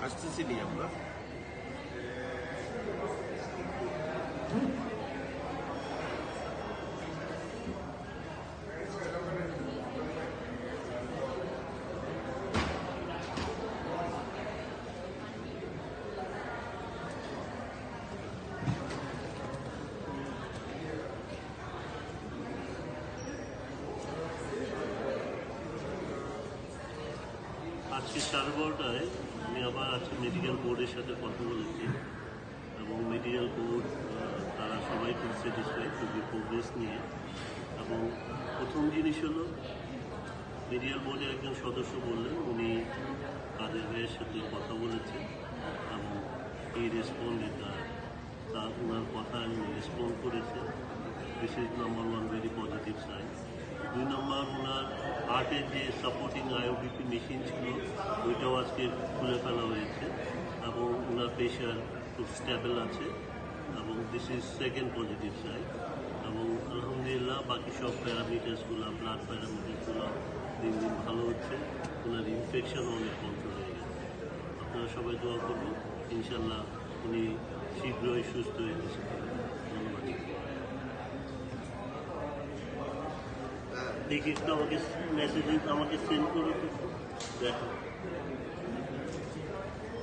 আসতেছি নি আমরা। আজকে 12:30টায় আমি আবার আজকে মেডিকেল বোর্ডের সাথে কথা বলেছি এবং মেডিকেল বোর্ড তারা সবাই খুব স্যাটিসফাইড খুবই প্রোগ্রেস নিয়ে। এবং প্রথম জিনিস হলো মেডিকেল বোর্ডের একজন সদস্য বললেন উনি কাদের ভাইয়ের সাথে কথা বলেছেন এবং এই রেসপন্ডে তার ওনার কথায় উনি রেসপন্ড করেছেন। This is number one very positive sign. 2 নম্বর ওনার হার্টের যে সাপোর্টিং আইওবিপি মেশিন ছিল ওইটাও আজকে খুলে ফেলা হয়েছে এবং ওনার প্রেশার খুব স্টেবল আছে এবং this is second positive sign. এবং আলহামদুলিল্লাহ বাকি সব প্যারামিটার্সগুলো ব্লাড প্যারামিটার্সগুলো দিন দিন ভালো হচ্ছে। ওনার ইনফেকশনও অনেক কন্ট্রোল হয়ে গেছে। আপনারা সবাই দোয়া করবেন, ইনশাল্লাহ উনি শীঘ্রই সুস্থ হয়ে গেছে। ধন্যবাদ। দেখি একটু আমাকে মেসেজ আমাকে সেন্ড করো তো দেখো।